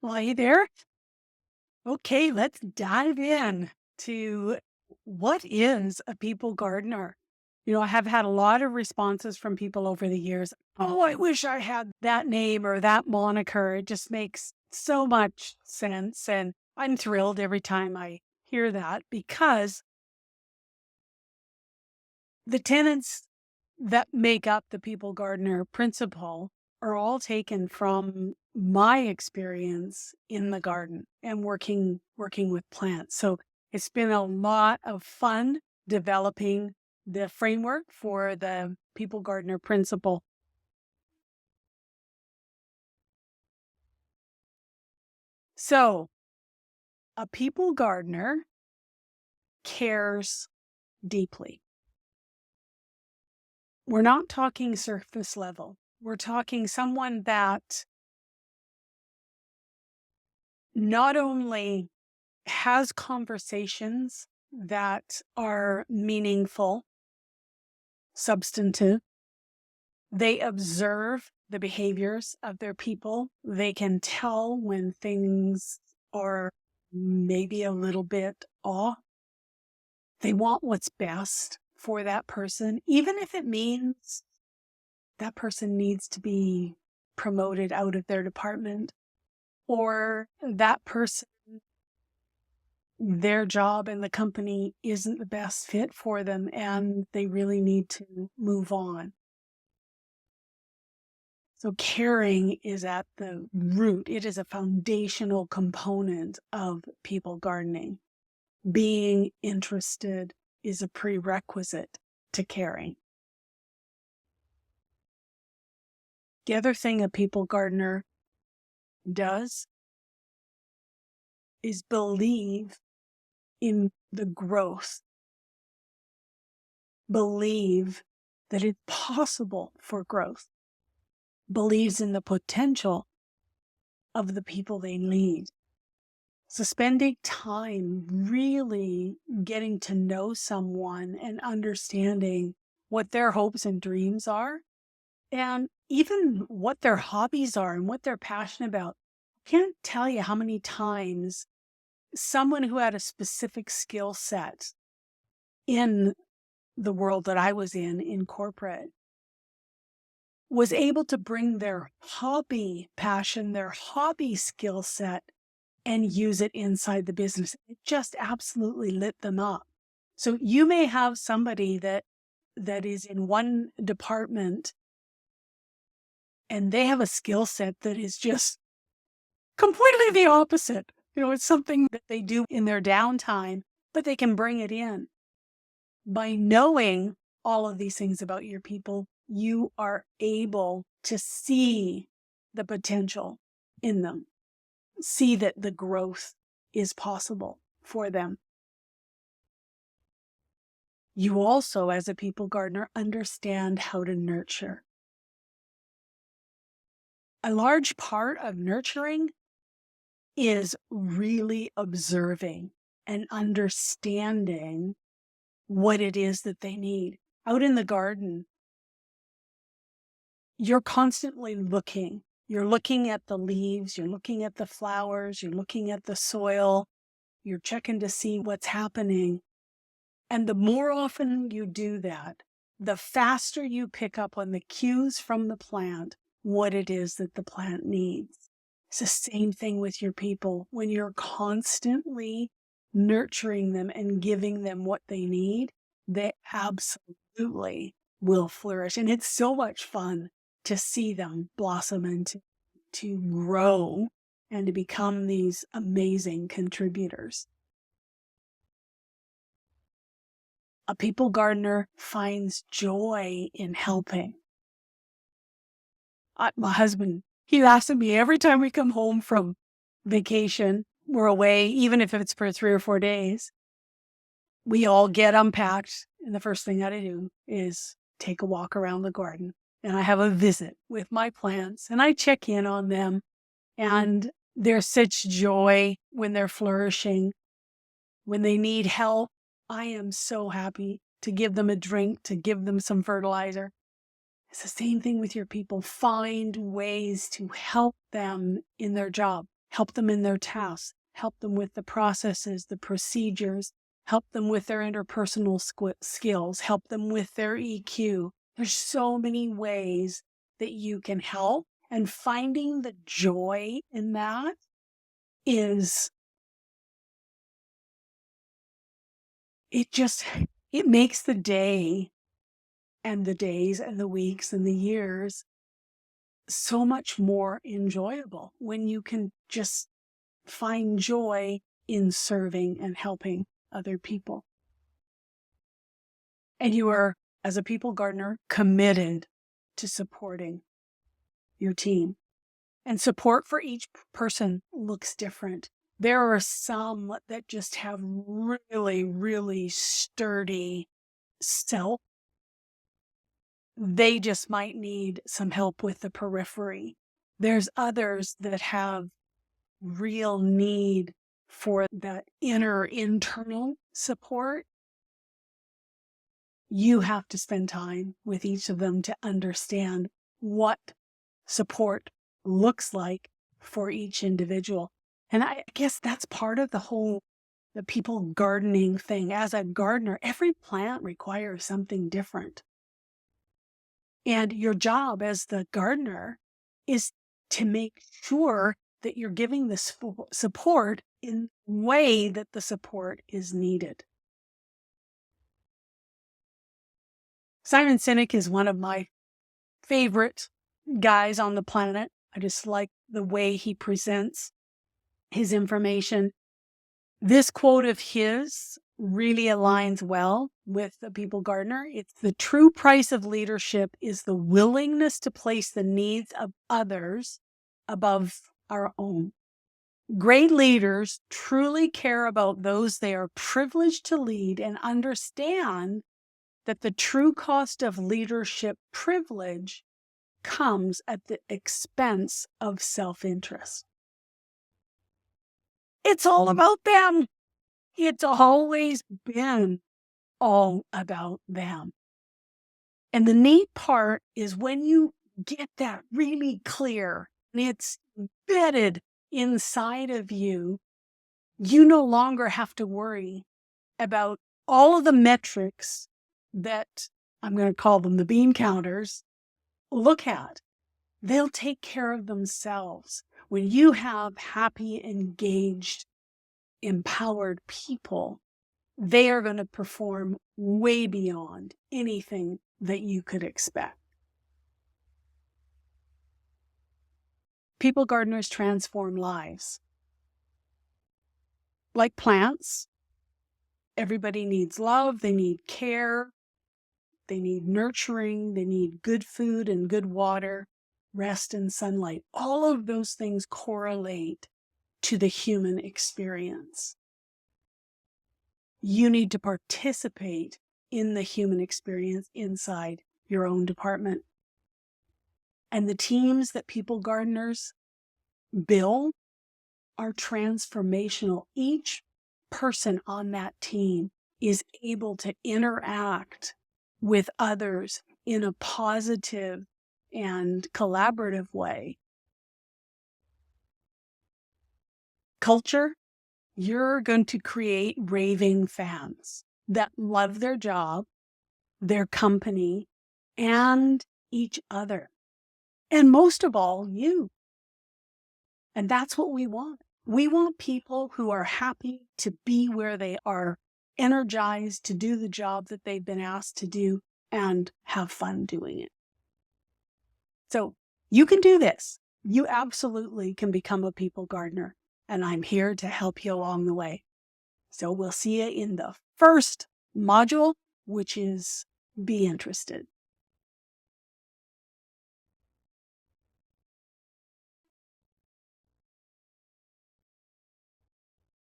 Well, hey there. Okay, let's dive in to what is a people gardener? I have had a lot of responses from people over the years. Oh, I wish I had that name or that moniker. It just makes so much sense. And I'm thrilled every time I hear that because the tenets that make up the people gardener principle are all taken from my experience in the garden and working with plants. So it's been a lot of fun developing the framework for the people gardener principle. So a people gardener cares deeply. We're not talking surface level. We're talking someone that not only has conversations that are meaningful, substantive. They observe the behaviors of their people. They can tell when things are maybe a little bit off. They want what's best for that person, even if it means that person needs to be promoted out of their department or that person, their job in the company isn't the best fit for them and they really need to move on. So caring is at the root. It is a foundational component of people gardening. Being interested is a prerequisite to caring. The other thing a people gardener does is believe in the growth, believe that it's possible for growth, believes in the potential of the people they lead. So spending time really getting to know someone and understanding what their hopes and dreams are, and even what their hobbies are and what they're passionate about. I can't tell you how many times someone who had a specific skill set in the world that I was in corporate, was able to bring their hobby passion, their hobby skill set, and use it inside the business. It just absolutely lit them up. So you may have somebody that is in one department and they have a skill set that is just completely the opposite. It's something that they do in their downtime, but they can bring it in. By knowing all of these things about your people, you are able to see the potential in them, see that the growth is possible for them. You also, as a people gardener, understand how to nurture. A large part of nurturing is really observing and understanding what it is that they need. Out in the garden, you're constantly looking. You're looking at the leaves, you're looking at the flowers, you're looking at the soil, you're checking to see what's happening. And the more often you do that, the faster you pick up on the cues from the plant, what it is that the plant needs. It's the same thing with your people. When you're constantly nurturing them and giving them what they need, they absolutely will flourish. And it's so much fun to see them blossom and to grow and to become these amazing contributors. A people gardener finds joy in helping. My husband, he laughs at me every time we come home from vacation. We're away, even if it's for 3 or 4 days. We all get unpacked, and the first thing that I do is take a walk around the garden. And I have a visit with my plants, and I check in on them. And there's such joy when they're flourishing. When they need help, I am so happy to give them a drink, to give them some fertilizer. It's the same thing with your people. Find ways to help them in their job. help them in their tasks, help them with the processes, the procedures, help them with their interpersonal skills, help them with their EQ. There's so many ways that you can help, and finding the joy in that is, it makes the day and the days and the weeks and the years so much more enjoyable when you can just find joy in serving and helping other people. And you are, as a people gardener, committed to supporting your team. And support for each person looks different. There are some that just have really, really sturdy self. They just might need some help with the periphery. There's others that have real need for that internal support. You have to spend time with each of them to understand what support looks like for each individual. And I guess that's part of the people gardening thing. As a gardener, every plant requires something different. And your job as the gardener is to make sure that you're giving the support in the way that the support is needed. Simon Sinek is one of my favorite guys on the planet. I just like the way he presents his information. This quote of his really aligns well with the people gardener. It's the true price of leadership is the willingness to place the needs of others above our own. Great leaders truly care about those they are privileged to lead and understand that the true cost of leadership privilege comes at the expense of self-interest. It's all about them. It's always been all about them. And the neat part is when you get that really clear and it's embedded inside of you, you no longer have to worry about all of the metrics that I'm going to call them the bean counters look at. They'll take care of themselves. When you have happy, engaged, empowered people, they are going to perform way beyond anything that you could expect. People gardeners transform lives. Like plants, everybody needs love, they need care, they need nurturing, they need good food and good water, rest and sunlight. All of those things correlate to the human experience. You need to participate in the human experience inside your own department. And the teams that people gardeners build are transformational. Each person on that team is able to interact with others in a positive and collaborative way. Culture, you're going to create raving fans that love their job, their company, and each other. And most of all, you. And that's what we want. We want people who are happy to be where they are, energized to do the job that they've been asked to do, and have fun doing it. So you can do this. You absolutely can become a people gardener, and I'm here to help you along the way. So we'll see you in the first module, which is Be Interested.